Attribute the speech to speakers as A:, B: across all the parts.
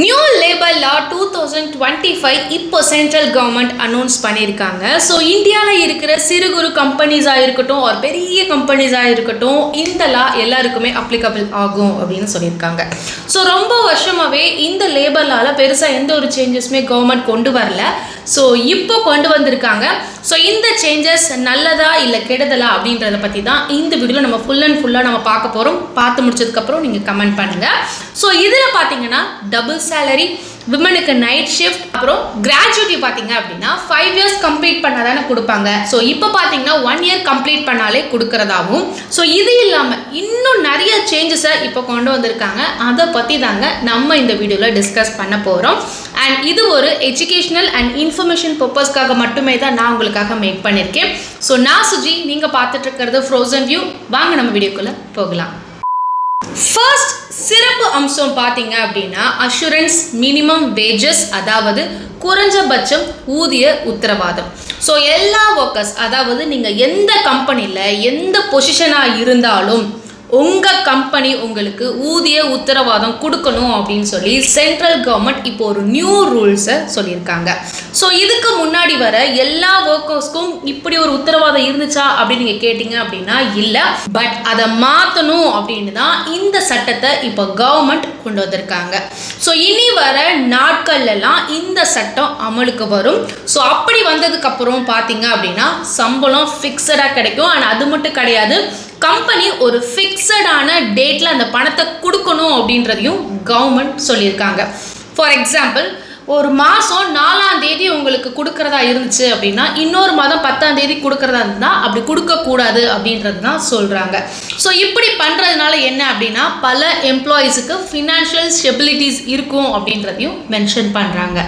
A: New labour லா 2025 இப்போ central government announce பண்ணியிருக்காங்க. So இந்தியாவில் இருக்கிற சிறு குறு கம்பெனிஸாக இருக்கட்டும் ஒரு பெரிய கம்பெனிஸாக இருக்கட்டும் இந்த லா எல்லாருக்குமே அப்ளிகபிள் ஆகும் அப்படின்னு சொல்லியிருக்காங்க. ஸோ ரொம்ப வருஷமாகவே இந்த லேபர் லாவில் பெருசாக எந்த ஒரு சேஞ்சஸுமே கவர்மெண்ட் கொண்டு வரல. ஸோ இப்போ கொண்டு வந்திருக்காங்க. ஸோ இந்த சேஞ்சஸ் நல்லதா இல்லை கெடுதலா அப்படின்றத பற்றி தான் இந்த வீடியோவில் நம்ம ஃபுல்லாக நம்ம பார்க்க போகிறோம். பார்த்து முடிச்சதுக்கப்புறம் நீங்கள் கமெண்ட் பண்ணுங்கள். ஸோ இதில் பார்த்தீங்கன்னா டபுள் சேலரி, விமனுக்கு நைட் ஷிஃப்ட், அப்புறம் கிராஜுவிட்டி பார்த்தீங்க அப்படின்னா 5 years கம்ப்ளீட் பண்ணாதானே கொடுப்பாங்க. ஸோ இப்போ பார்த்தீங்கன்னா 1 year கம்ப்ளீட் பண்ணாலே கொடுக்கறதாகவும், ஸோ இது இல்லாமல் இன்னும் நிறைய சேஞ்சஸை இப்போ கொண்டு வந்திருக்காங்க. அதை பற்றி தாங்க நம்ம இந்த வீடியோவில் டிஸ்கஸ் பண்ண போகிறோம். அண்ட் இது ஒரு எஜுகேஷனல் அண்ட் இன்ஃபர்மேஷன் பர்பஸ்க்காக மட்டுமே தான் நான் உங்களுக்காக மேக் பண்ணியிருக்கேன். ஸோ நான் சுஜி, நீங்கள் பார்த்துட்டு இருக்கிறது ஃப்ரோசன் வியூ. வாங்க நம்ம வீடியோக்குள்ளே போகலாம். ஃபர்ஸ்ட் சிறப்பு அம்சம் பார்த்தீங்க அப்படின்னா அஷூரன்ஸ் மினிமம் வேஜஸ், அதாவது குறைஞ்சபட்சம் ஊதிய உத்தரவாதம். ஸோ எல்லா ஒர்க்கர்ஸ், அதாவது நீங்கள் எந்த கம்பெனியில் எந்த பொசிஷனாக இருந்தாலும் உங்கள் கம்பெனி உங்களுக்கு ஊதிய உத்தரவாதம் கொடுக்கணும் அப்படின்னு சொல்லி சென்ட்ரல் கவர்மெண்ட் இப்போ ஒரு நியூ ரூல்ஸை சொல்லியிருக்காங்க. ஸோ இதுக்கு முன்னாடி வர எல்லா ஒர்க்கர்ஸ்க்கும் இப்படி ஒரு உத்தரவாதம் இருந்துச்சா அப்படின்னு நீங்கள் கேட்டிங்க அப்படின்னா இல்லை. பட் அதை மாற்றணும் அப்படின்னு தான் இந்த சட்டத்தை இப்போ கவர்மெண்ட் கொண்டு வந்திருக்காங்க. ஸோ இனி வர நாட்கள்லாம் இந்த சட்டம் அமலுக்கு வரும். ஸோ அப்படி வந்ததுக்கப்புறம் பார்த்தீங்க அப்படின்னா சம்பளம் ஃபிக்ஸடாக கிடைக்கும். அண்ட் அது மட்டும் கிடையாது, கம்பெனி ஒரு ஃபிக்ஸடான டேட்டில் அந்த பணத்தை கொடுக்கணும் அப்படின்றதையும் கவர்மெண்ட் சொல்லியிருக்காங்க. ஃபார் எக்ஸாம்பிள், ஒரு மாதம் 4ஆம் தேதி உங்களுக்கு கொடுக்கறதா இருந்துச்சு அப்படின்னா இன்னொரு மாதம் 10ஆம் தேதி கொடுக்கறதா இருந்தால் அப்படி கொடுக்கக்கூடாது அப்படின்றது தான் சொல்கிறாங்க. ஸோ இப்படி பண்ணுறதுனால என்ன அப்படின்னா பல எம்ப்ளாயீஸுக்கு ஃபினான்ஷியல் ஸ்டெபிலிட்டிஸ் இருக்கும் அப்படின்றதையும் மென்ஷன் பண்ணுறாங்க.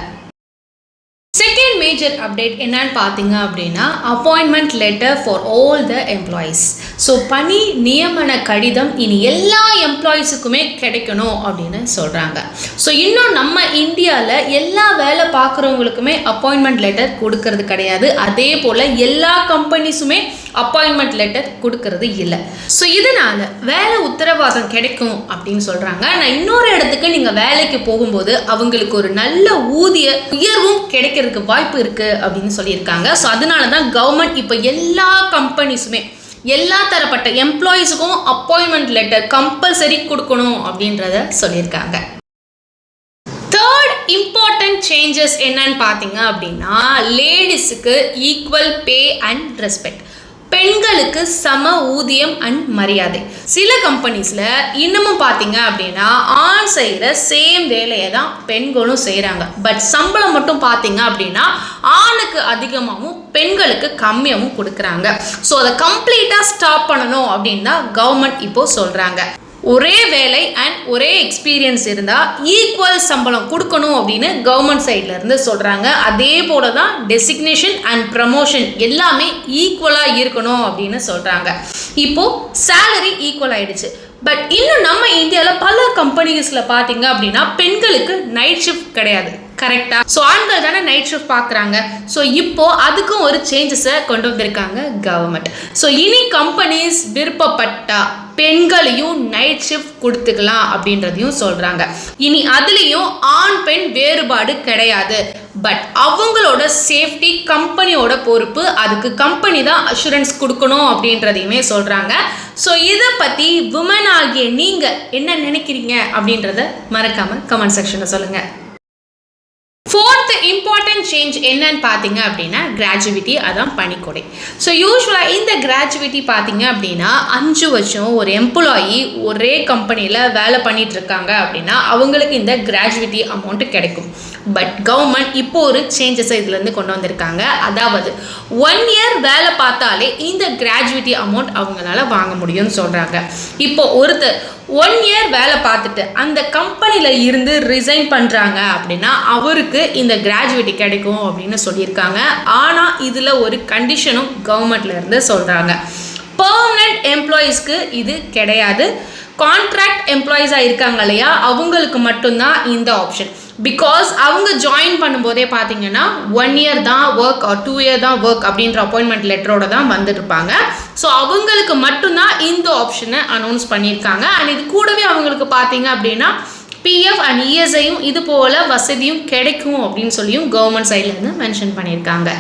A: செகண்ட் மேஜர் அப்டேட் என்னன்னு பார்த்தீங்க அப்படின்னா appointment letter for all the employees. So பணி நியமன கடிதம் இனி எல்லா எம்ப்ளாயீஸுக்குமே கிடைக்கணும் அப்படின்னு சொல்கிறாங்க. ஸோ இன்னும் நம்ம இந்தியாவில் எல்லா வேலை பார்க்குறவங்களுக்குமே அப்பாயின்மெண்ட் லெட்டர் கொடுக்கறது கிடையாது. அதே போல் எல்லா கம்பெனிஸுமே அப்பாயின்மெண்ட் லெட்டர் கொடுக்கறது இல்லை. ஸோ இதனால் வேலை உத்தரவாதம் கிடைக்கும் அப்படின்னு சொல்கிறாங்க. நான் இன்னொரு இடத்துக்கு நீங்கள் வேலைக்கு போகும்போது அவங்களுக்கு ஒரு நல்ல ஊதிய உயர்வும் கிடைக்கிறதுக்கு வாய்ப்பு இருக்குது அப்படின்னு சொல்லியிருக்காங்க. ஸோ அதனால தான் கவர்மெண்ட் இப்போ எல்லா கம்பெனிஸுமே எல்லா தரப்பட்ட எம்ப்ளாயீஸுக்கும் அப்பாயின்மெண்ட் லெட்டர் கம்பல்சரி கொடுக்கணும் அப்படின்றத சொல்லியிருக்காங்க. இம்பார்ட்டன்ட் சேஞ்சஸ் என்னன்னு பார்த்தீங்க அப்படின்னா லேடிஸுக்கு ஈக்குவல் பே அண்ட் ரெஸ்பெக்ட், பெண்களுக்கு சம ஊதியம் அண்ட் மரியாதை. சில கம்பெனிஸில் இன்னமும் பார்த்தீங்க அப்படின்னா ஆண் செய்கிற சேம் வேலையை தான் பெண்களும் செய்கிறாங்க. பட் சம்பளம் மட்டும் பார்த்தீங்க அப்படின்னா ஆணுக்கு அதிகமாகவும் பெண்களுக்கு கம்மியாகவும் கொடுக்குறாங்க. ஸோ அதை கம்ப்ளீட்டாக ஸ்டாப் பண்ணணும் அப்படின்னு தான் கவர்மெண்ட் இப்போது சொல்கிறாங்க. ஒரே வேலை அண்ட் ஒரே எக்ஸ்பீரியன்ஸ் இருந்தால் ஈக்குவல் சம்பளம் கொடுக்கணும் அப்படின்னு கவர்மெண்ட் சைடில் இருந்து சொல்கிறாங்க. அதே போல தான் டெசிக்னேஷன் அண்ட் ப்ரமோஷன் எல்லாமே ஈக்குவலாக இருக்கணும் அப்படின்னு சொல்கிறாங்க. இப்போது சேலரி ஈக்குவல் ஆகிடுச்சு. பட் இன்னும் நம்ம இந்தியாவில் பல கம்பெனிஸில் பார்த்தீங்க அப்படின்னா பெண்களுக்கு நைட் ஷிஃப்ட் கிடையாது. கரெக்டாக? ஸோ ஆண்கள் தானே நைட் ஷிஃப்ட் பார்க்குறாங்க. ஸோ இப்போது அதுக்கும் ஒரு சேஞ்சஸை கொண்டு வந்திருக்காங்க கவர்மெண்ட். ஸோ இனி கம்பெனிஸ் விருப்பப்பட்டா பெண்களையும் நைட் ஷிஃப்ட் கொடுத்துக்கலாம் அப்படின்றதையும் சொல்கிறாங்க. இனி அதுலேயும் ஆண் பெண் வேறுபாடு கிடையாது. பட் அவங்களோட சேஃப்டி கம்பெனியோட பொறுப்பு, அதுக்கு கம்பெனி தான் அஷூரன்ஸ் கொடுக்கணும் அப்படின்றதையுமே சொல்கிறாங்க. ஸோ இதை பற்றி விமன் ஆகிய நீங்கள் என்ன நினைக்கிறீங்க அப்படின்றத மறக்காமல் கமெண்ட் செக்ஷனில் சொல்லுங்கள். ஃபோர்த் இம்பார்ட்டன்ட் சேஞ்ச் என்னன்னு பார்த்தீங்க அப்படின்னா கிராஜுவிட்டி, அதான் பணிக்கொடை. ஸோ யூஸ்வலாக இந்த கிராஜுவிட்டி பார்த்தீங்க அப்படின்னா 5 வருஷம் ஒரு எம்ப்ளாயி ஒரே கம்பெனியில் வேலை பண்ணிட்டு இருக்காங்க அப்படின்னா அவங்களுக்கு இந்த கிராஜுவிட்டி அமௌண்ட் கிடைக்கும். பட் கவர்மெண்ட் இப்போ ஒரு சேஞ்சஸை இதுலேருந்து கொண்டு வந்திருக்காங்க. அதாவது 1 year வேலை பார்த்தாலே இந்த கிராஜுவிட்டி அமௌண்ட் அவங்களால வாங்க முடியும்னு சொல்கிறாங்க. இப்போ ஒருத்தர் 1 year வேலை பார்த்துட்டு அந்த கம்பெனியில் இருந்து ரிசைன் பண்ணுறாங்க அப்படின்னா அவருக்கு இந்த கிராஜுவிட்டி கிடைக்கும் அப்படின்னு சொல்லியிருக்காங்க. ஆனால் இதில் ஒரு கண்டிஷனும் கவர்மெண்ட்ல இருந்து சொல்கிறாங்க. பெர்மனன்ட் எம்ப்ளாயீஸ்க்கு இது கிடையாது. கான்ட்ராக்ட் எம்ப்ளாயீஸாக இருக்காங்க இல்லையா, அவங்களுக்கு மட்டும்தான் இந்த ஆப்ஷன். பிகாஸ் அவங்க ஜாயின் பண்ணும்போதே பார்த்தீங்கன்னா 1 year தான் ஒர்க் ஆர் 2 year தான் ஒர்க் அப்படின்ற அப்பாயின்மெண்ட் லெட்டரோட தான் வந்துருப்பாங்க. ஸோ அவங்களுக்கு மட்டும்தான் இந்த ஆப்ஷனை அனௌன்ஸ் பண்ணியிருக்காங்க. அண்ட் இது கூடவே அவங்களுக்கு பார்த்தீங்க அப்படின்னா பிஎஃப் அண்ட் இஎஸ்ஐயும் இது போல வசதியும் கிடைக்கும் அப்படின்னு சொல்லியும் கவர்மெண்ட் சைட்லேருந்து மென்ஷன் பண்ணியிருக்காங்க.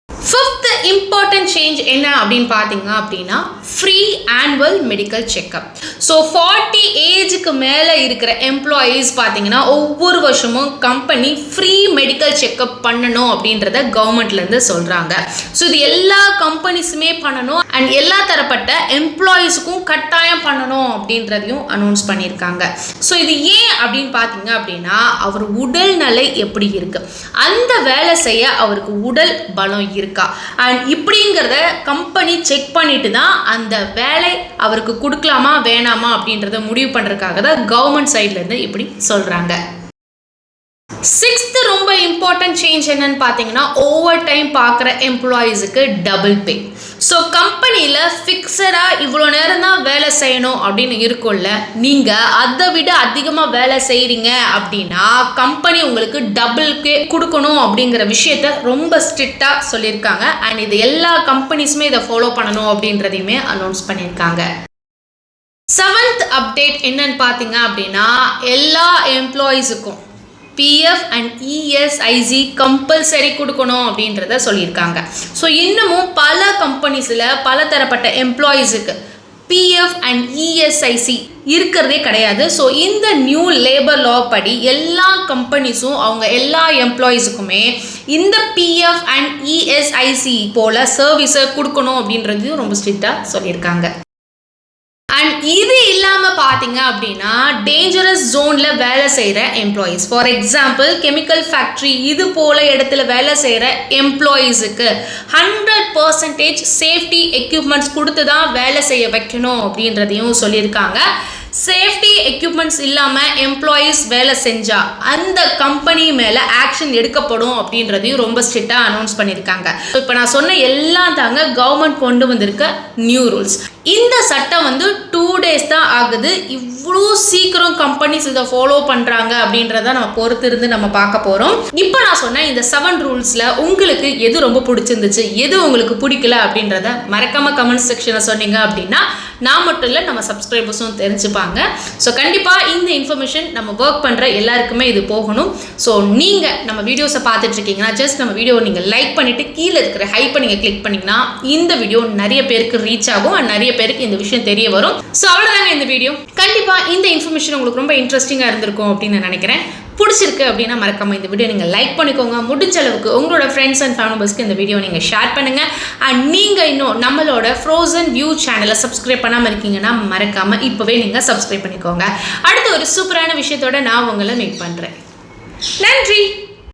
A: ஃபிஃப்த் இம்பார்ட்டன்ட் சேஞ்ச் என்ன அப்படின்னு பார்த்தீங்க அப்படின்னா free annual medical checkup. So 40 ஏஜுக்கு மேலே இருக்கிற எம்ப்ளாயீஸ் பார்த்தீங்கன்னா ஒவ்வொரு வருஷமும் கம்பெனி ஃப்ரீ மெடிக்கல் செக்அப் பண்ணணும் அப்படின்றத கவர்மெண்ட்லேருந்து சொல்கிறாங்க. ஸோ இது எல்லா கம்பெனிஸுமே பண்ணணும் அண்ட் எல்லா தரப்பட்ட எம்ப்ளாயீஸுக்கும் கட்டாயம் பண்ணணும் அப்படின்றதையும் அனௌன்ஸ் பண்ணியிருக்காங்க. ஸோ இது ஏன் அப்படின்னு பார்த்தீங்க அப்படின்னா அவர் உடல்நிலை எப்படி இருக்குது, அந்த வேலை செய்ய அவருக்கு உடல் பலம் இருக்கா அண்ட் இப்படிங்கிறத கம்பெனி செக் பண்ணிட்டு தான் அந்த வேலை அவருக்கு கொடுக்கலாமா வேணாமா அப்படின்றத முடிவு பண்றதுக்காக தான் கவர்மெண்ட் சைட்ல இருந்து இப்படி சொல்றாங்க. சிக்ஸ்த் ரொம்ப இம்பார்ட்டன்ட் சேஞ்ச் என்னன்னு பார்த்தீங்கன்னா ஓவர் டைம் பார்க்குற எம்ப்ளாயீஸுக்கு டபுள் பே. ஸோ கம்பெனியில் ஃபிக்ஸடாக இவ்வளோ நேரம் தான் வேலை செய்யணும் அப்படின்னு இருக்கும்ல, நீங்கள் அதை விட அதிகமாக வேலை செய்கிறீங்க அப்படின்னா கம்பெனி உங்களுக்கு டபுள் பே கொடுக்கணும் அப்படிங்கிற விஷயத்த ரொம்ப ஸ்ட்ரிக்டாக சொல்லியிருக்காங்க. அண்ட் இது எல்லா கம்பெனிஸுமே இதை ஃபாலோ பண்ணணும் அப்படின்றதையுமே அனௌன்ஸ் பண்ணியிருக்காங்க. செவன்த் அப்டேட் என்னன்னு பார்த்தீங்க அப்படின்னா எல்லா எம்ப்ளாயீஸுக்கும் பிஎஃப் அண்ட் இஎஸ்ஐசி கம்பல்சரி கொடுக்கணும் அப்படின்றத சொல்லியிருக்காங்க. ஸோ இன்னமும் பல கம்பெனிஸில் பல தரப்பட்ட எம்ப்ளாயீஸுக்கு பிஎஃப் அண்ட் இஎஸ்ஐசி இருக்கிறதே கிடையாது. ஸோ இந்த நியூ லேபர் லா படி எல்லா கம்பெனிஸும் அவங்க எல்லா எம்ப்ளாயீஸுக்குமே இந்த பிஎஃப் அண்ட் இஎஸ்ஐசி போல சர்வீஸை கொடுக்கணும் அப்படின்றதையும் ரொம்ப ஸ்ட்ரிக்டாக சொல்லியிருக்காங்க. அண்ட் இது இல்லாமல் பார்த்தீங்க அப்படின்னா டேஞ்சரஸ் ஜோனில் வேலை செய்கிற employees, for example chemical factory இது போல் இடத்துல வேலை செய்கிற எம்ப்ளாயீஸுக்கு 100% சேஃப்டி எக்யூப்மெண்ட்ஸ் கொடுத்து தான் வேலை செய்ய வைக்கணும் அப்படின்றதையும் சொல்லியிருக்காங்க. சேஃப்டி எக்யூப்மெண்ட்ஸ் இல்லாமல் எம்ப்ளாயீஸ் வேலை செஞ்சால் அந்த கம்பெனி மேலே ஆக்ஷன் எடுக்கப்படும் அப்படின்றதையும் ரொம்ப ஸ்ட்ரிக்டாக அனௌன்ஸ் பண்ணியிருக்காங்க. இப்போ நான் சொன்ன எல்லாம் தாங்க கவர்மெண்ட் கொண்டு வந்திருக்க நியூ ரூல்ஸ். இந்த சட்டம் 2 days தான் ஆகுது. இவ்வளோ சீக்கிரம் கம்பெனிஸ் இதை ஃபாலோ பண்ணுறாங்க அப்படின்றத நம்ம பொறுத்து இருந்து நம்ம பார்க்க போகிறோம். இப்போ நான் சொன்ன இந்த 7 ரூல்ஸில் உங்களுக்கு எது ரொம்ப பிடிச்சிருந்துச்சு, எது உங்களுக்கு பிடிக்கல அப்படின்றத மறக்காமல் கமெண்ட் செக்ஷனில் சொன்னீங்க அப்படின்னா நான் மட்டும் இல்லை நம்ம சப்ஸ்கிரைபர்ஸும் தெரிஞ்சுப்பாங்க. ஸோ கண்டிப்பாக இந்த இன்ஃபர்மேஷன் நம்ம ஒர்க் பண்ணுற எல்லாருக்குமே இது போகணும். ஸோ நீங்கள் நம்ம வீடியோஸை பார்த்துட்டு இருக்கீங்கன்னா ஜஸ்ட் நம்ம வீடியோவை நீங்கள் லைக் பண்ணிவிட்டு கீழே இருக்கிற ஹைப்பை நீங்கள் கிளிக் பண்ணிங்கன்னா இந்த வீடியோ நிறைய பேருக்கு ரீச் ஆகும் அண்ட் நிறைய பேருக்கு இந்த விஷயம் தெரிய வரும். ஸோ அவ்வளோதாங்க இந்த வீடியோ. கண்டிப்பாக இந்த இன்ஃபர்மேஷன் உங்களுக்கு ரொம்ப இன்ட்ரெஸ்டிங்காக இருந்திருக்கும் அப்படின்னு நான் நினைக்கிறேன். பிடிச்சிருக்கு அப்படின்னா மறக்காம இந்த வீடியோ நீங்கள் லைக் பண்ணிக்கோங்க. முடிஞ்ச அளவுக்கு உங்களோட ஃப்ரெண்ட்ஸ் அண்ட் ஃபேமிலி மெம்பர்ஸ்க்கு இந்த வீடியோ நீங்கள் ஷேர் பண்ணுங்கள். அண்ட் நீங்கள் இன்னும் நம்மளோட ஃப்ரோசன் வியூ சேனலை சப்ஸ்கிரைப் பண்ணாமல் இருக்கீங்கன்னா மறக்காமல் இப்போவே நீங்கள் சப்ஸ்கிரைப் பண்ணிக்கோங்க. அடுத்த ஒரு சூப்பரான விஷயத்தோட நான் உங்களை மீட் பண்ணுறேன். நன்றி.